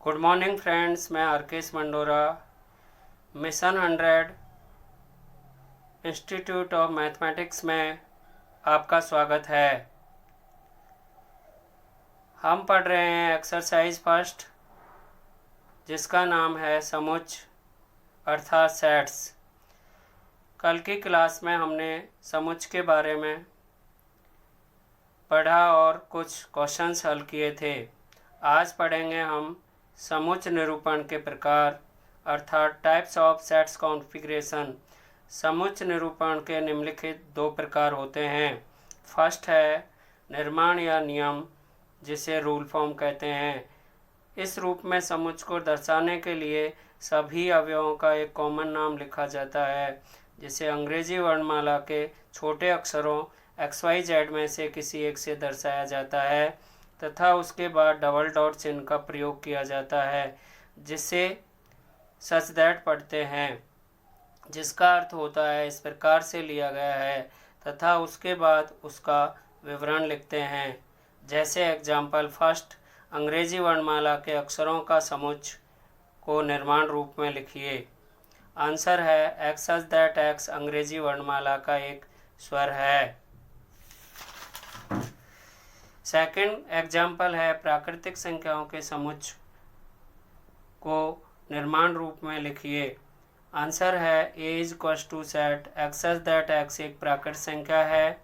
Good morning friends, मैं Arkesh Mandora, mission 100 institute of mathematics में आपका स्वागत है। हम पढ़ रहे हैं एक्सरसाइज फर्स्ट, जिसका नाम है समुच्च अर्थात सेट्स। कल की क्लास में हमने समुच्च के बारे में पढ़ा और कुछ क्वेश्चंस हल किए थे। आज पढ़ेंगे हम समुच्च निरूपण के प्रकार अर्थात टाइप्स ऑफ सेट्स कॉन्फ़िगरेशन। समुच्च निरूपण के निम्नलिखित दो प्रकार होते हैं। फर्स्ट है निर्माण या नियम, जिसे रूल फॉर्म कहते हैं। इस रूप में समुच्च को दर्शाने के लिए सभी अवयवों का एक कॉमन नाम लिखा जाता है, जिसे अंग्रेजी वर्णमाला के छोटे अक्षरों XYZ में से किसी एक से दर्शाया जाता है तथा उसके बाद डबल डॉट चिन्ह का प्रयोग किया जाता है, जिसे सच दैट पढ़ते हैं, जिसका अर्थ होता है इस प्रकार से लिया गया है, तथा उसके बाद उसका विवरण लिखते हैं। जैसे एग्जाम्पल फर्स्ट, अंग्रेजी वर्णमाला के अक्षरों का समुच्च को निर्माण रूप में लिखिए। आंसर है एक्स सच दैट एक्स अंग्रेजी वर्णमाला का एक स्वर है। सेकंड एग्जाम्पल है प्राकृतिक संख्याओं के समुच्च को निर्माण रूप में लिखिए। आंसर है A is equals to set X such that X एक प्राकृतिक संख्या है।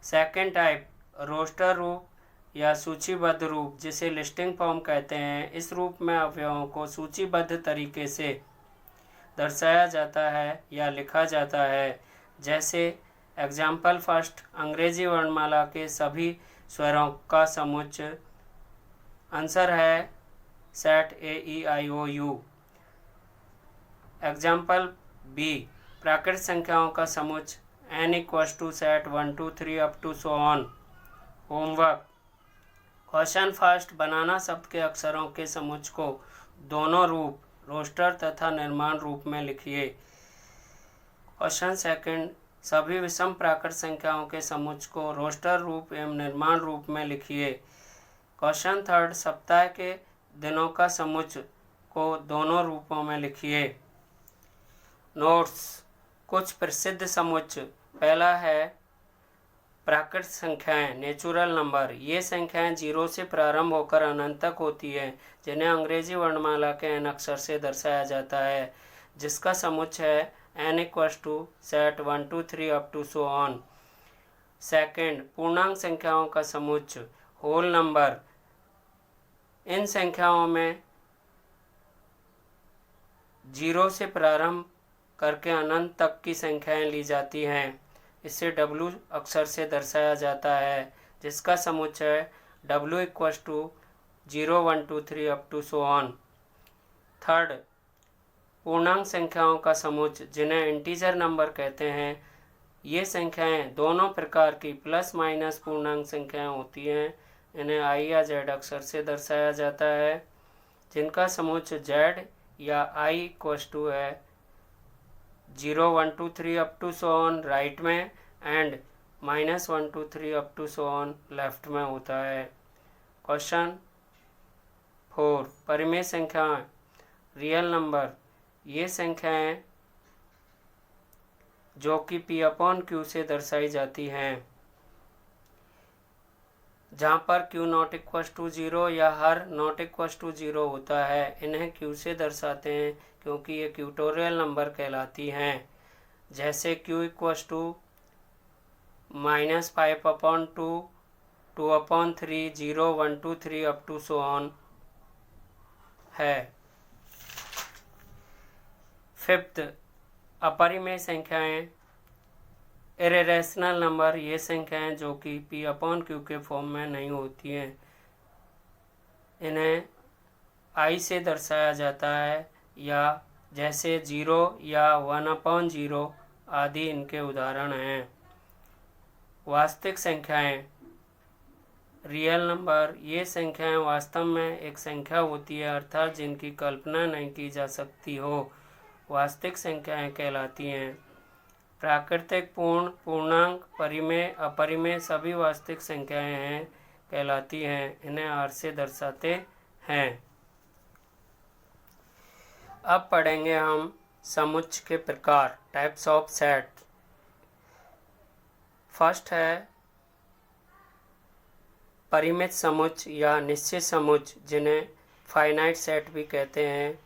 सेकंड टाइप रोस्टर रूप या सूचीबद्ध रूप, जिसे लिस्टिंग फॉर्म कहते हैं। इस रूप में अवयवों को सूचीबद्ध तरीके से दर्शाया जाता है या लिखा जाता है। जैसे एग्जाम्पल फर्स्ट, अंग्रेजी वर्णमाला के सभी स्वरों का समुच्च। आंसर है सेट AEIOU। एग्जाम्पल बी, प्राकृतिक संख्याओं का समुच्च n equals to set 1 2 3 up to so on. Homework question first, banana शब्द के अक्षरों के समुच्च को दोनों रूप रोस्टर तथा निर्माण रूप में लिखिए। क्वेश्चन सेकंड, सभी विषम प्राकृत संख्याओं के समुच्च को रोस्टर रूप एवं निर्माण रूप में लिखिए। क्वेश्चन थर्ड, सप्ताह के दिनों का समुच्च को दोनों रूपों में लिखिए। नोट्स, कुछ प्रसिद्ध समुच्च। पहला है प्राकृत संख्याएं, नेचुरल नंबर। ये संख्याएं 0 से प्रारंभ होकर अनंत तक होती है, जिन्हें अंग्रेजी वर्णमाला के n अक्षर से दर्शाया जाता है, जिसका समुच्च है n equals to set 1 2 3 up to so on. Second, पूर्णांक संख्याओं का समुच्च, होल नंबर। इन संख्याओं में 0 से प्रारंभ करके अनंत तक की संख्याएं ली जाती हैं। इसे W अक्षर से दर्शाया जाता है, जिसका समुच्च है W equals to 0 1 2 3 up to so on. Third, पूर्णांक संख्याओं का समुच्च, जिन्हें इंटीजर नंबर कहते हैं। ये संख्याएं दोनों प्रकार की प्लस माइनस पूर्णांक संख्याएं होती हैं। इन्हें I या Z अक्षर से दर्शाया जाता है, जिनका समुच्च Z या I इक्वल्स टू है 0 1 2 3 up to so on right में and -1 2 3 up to so on left में होता है। क्वेश्चन 4, परिमेय संख्याएं, रियल नंबर। ये संख्याएं जो कि P/Q से दर्शाई जाती हैं, जहाँ पर Q नॉट इक्वल्स टू 0 या हर नॉट इक्वल्स टू 0 होता है, इन्हें Q से दर्शाते हैं क्योंकि ये क्यूटोरियल नंबर कहलाती हैं। जैसे Q equals to -5/2 2/3 0 1 2 3 up to so on है। फिफ्थ, अपरिमेय संख्याएं, इरेशनल नंबर। ये संख्याएं जो कि P/Q के फॉर्म में नहीं होती हैं, इन्हें I से दर्शाया जाता है, या जैसे 0 या 1/0 आदि इनके उदाहरण हैं। वास्तविक संख्याएं, रियल नंबर। ये संख्याएं वास्तव में एक संख्या होती है, अर्थात जिनकी कल्पना नहीं की जा सकती हो, वास्तविक संख्याएं कहलाती हैं। प्राकृतिक, पूर्ण, पूर्णांक, परिमेय, अपरिमेय सभी वास्तविक संख्याएं हैं कहलाती हैं। इन्हें R से दर्शाते हैं। अब पढ़ेंगे हम समुच्चय के प्रकार, टाइप्स ऑफ सेट। फर्स्ट है परिमित समुच्चय या निश्चित समुच्चय, जिन्हें फाइनाइट सेट भी कहते हैं।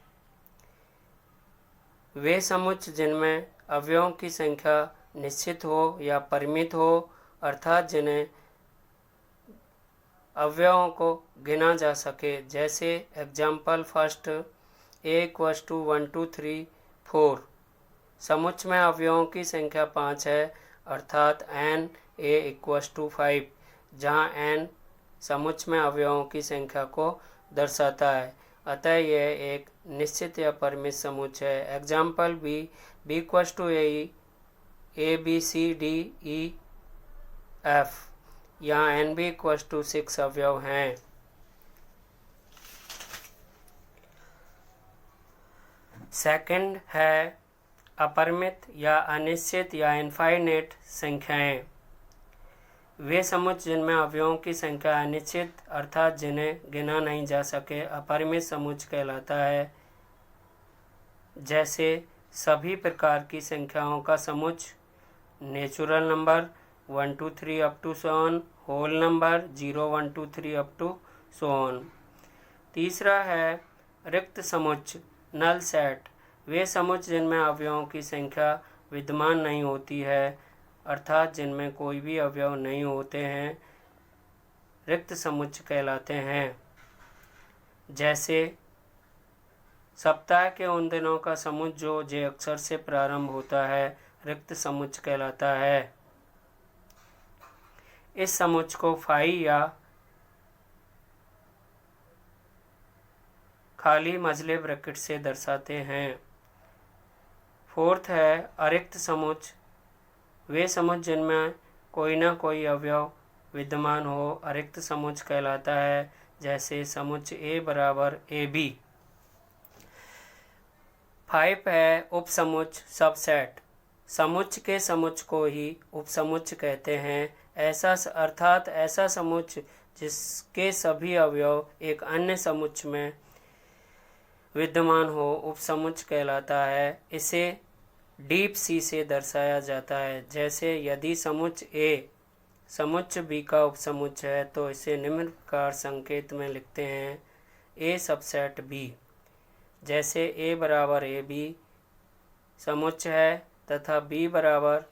वे समुच्चय जिनमें अवयवों की संख्या निश्चित हो या परिमित हो, अर्थात जिन्हें अवयवों को गिना जा सके। जैसे एग्जाम्पल फर्स्ट, a = 1 2 3 4। समुच्चय में अवयवों की संख्या 5 है, अर्थात n a = 5, जहाँ n समुच्चय में अवयवों की संख्या को दर्शाता है। अतः यह एक निश्चित या परिमित समुच्चय है। Example b = a b c d e f, यहाँ nb = 6 अवयव हैं। सेकंड है अपरिमित या अनिश्चित या इनफाइनाइट संख्याएं। वे समुच्चय जिनमें अवयवों की संख्या अनिश्चित, अर्थात जिन्हें गिना नहीं जा सके, अपरिमित समुच्चय कहलाता है। जैसे सभी प्रकार की संख्याओं का समुच्चय, natural number 1 2 3 up to so on, whole number 0 1 2 3 up to so on. तीसरा है रिक्त समुच्चय, नल सेट। वे समुच्चय जिनमें अवयवों की संख्या विद्यमान नहीं होती है, अर्थात जिनमें कोई भी अवयव नहीं होते हैं, रिक्त समुच्चय कहलाते हैं। जैसे सप्ताह के उन दिनों का समुच्चय जो जे अक्षर से प्रारंभ होता है, रिक्त समुच्चय कहलाता है। इस समुच्चय को फाई या खाली मझले ब्रैकेट से दर्शाते हैं। फोर्थ है अरिक्त समुच्चय। वे समुच्चय जिनमें कोई ना कोई अवयव विद्यमान हो, अरिक्त समुच्चय कहलाता है। जैसे समुच्चय a = ab। 5 है उपसमुच्चय, सबसेट। समुच्चय के समुच्चय को ही उपसमुच्चय कहते हैं। अर्थात ऐसा समुच्चय जिसके सभी अवयव एक अन्य समुच्चय में विद्यमान हो, उपसमुच्चय कहलाता है। इसे डीप सी से दर्शाया जाता है। जैसे यदि समुच्चय A समुच्चय B का उपसमुच्चय है, तो इसे निम्न प्रकार संकेत में लिखते हैं, A सबसेट B। जैसे A = AB समुच्चय है तथा B =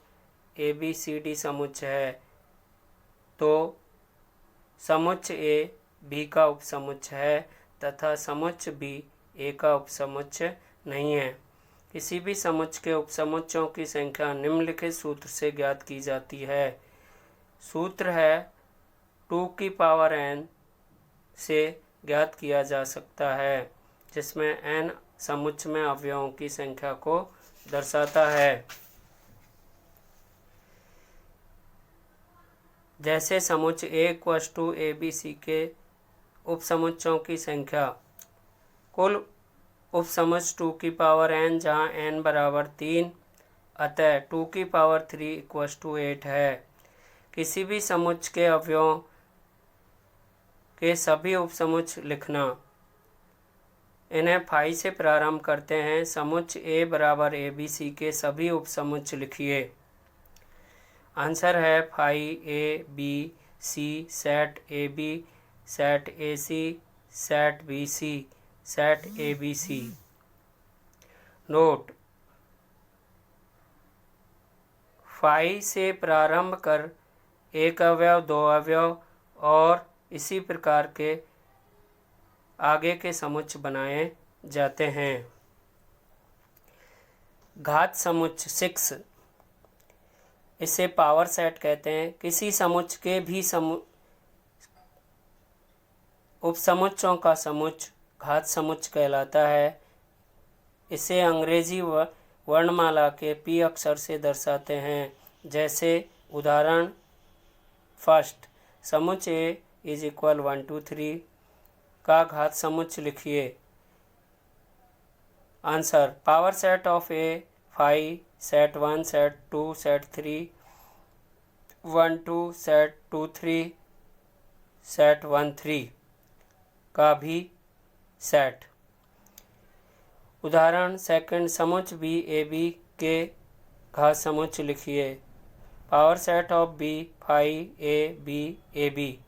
ABCD समुच्चय है, तो समुच्चय A B का उपसमुच्चय है तथा समुच्चय B A का उपसमुच्चय नहीं है। किसी भी समुच्चय के उपसमुच्चयों की संख्या निम्नलिखित सूत्र से ज्ञात की जाती है। सूत्र है 2n से ज्ञात किया जा सकता है, जिसमें n समुच्चय में अवयवों की संख्या को दर्शाता है। जैसे समुच्चय a = abc के उपसमुच्चयों की संख्या, कुल उपसमुच्चय 2n, जहाँ n = 3, अतः 2³ 8 है। किसी भी समुच्चय के अवयवों के सभी उपसमुच्चय लिखना। इन्हें फाई से प्रारंभ करते हैं। समुच्चय a = abc के सभी उपसमुच्चय लिखिए। आंसर है phi a b c, set ab, set ac, set bc, set abc। Note: phi से प्रारंभ कर एक अवयव, दो अवयव और इसी प्रकार के आगे के समुच्चय बनाए जाते हैं। घात समुच्चय 6, इसे पावर सेट कहते हैं। किसी समुच्चय के भी उपसमुच्चयों का समुच्चय घात समुच्चय कहलाता है। इसे अंग्रेजी वर्णमाला के P अक्षर से दर्शाते हैं। जैसे उदाहरण फर्स्ट, समुच्चय A = 1 2 3 का घात समुच्चय लिखिए। Answer: power set of A 5, set 1, set 2, set 3, 1 2, set 2 3, set 1 3 का भी सेट। उदाहरण सेकंड, समुच्च बी ए बी के घात समुच्च लिखिए। Power set of B phi A B.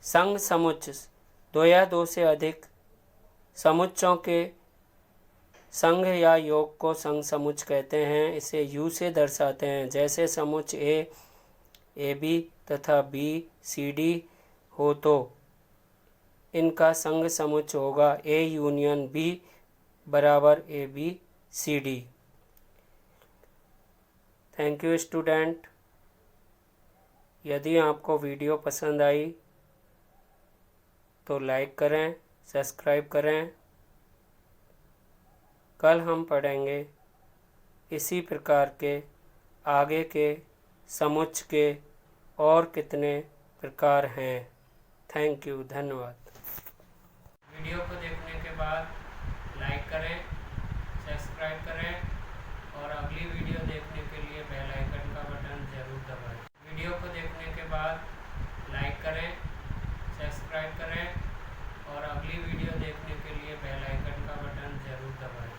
संघ समुच्च, दो या दो से अधिक समुच्चों के संघ या योग को संघ समुच्च कहते हैं। इसे यू से दर्शाते हैं। जैसे समुच्च ए बी तथा बी सी डी हो तो इनका संघ समुच्च होगा ए यूनियन बी बराबर A B C D. Thank you student. यदि आपको वीडियो पसंद आई तो लाइक करें, सब्सक्राइब करें। कल हम पढ़ेंगे इसी प्रकार के आगे के समुच्च के और कितने प्रकार हैं। थैंक यू, धन्यवाद। वीडियो को देखने के बाद लाइक करें, सब्सक्राइब करें और अगली वीडियो देखने के लिए बेल आइकन का बटन जरूर दबाएं। वीडियो को देखने के बाद लाइक करें, सब्सक्राइब करें और अगली वीडियो देखने के लिए बेल आइकन का बटन जरूर दबाएं।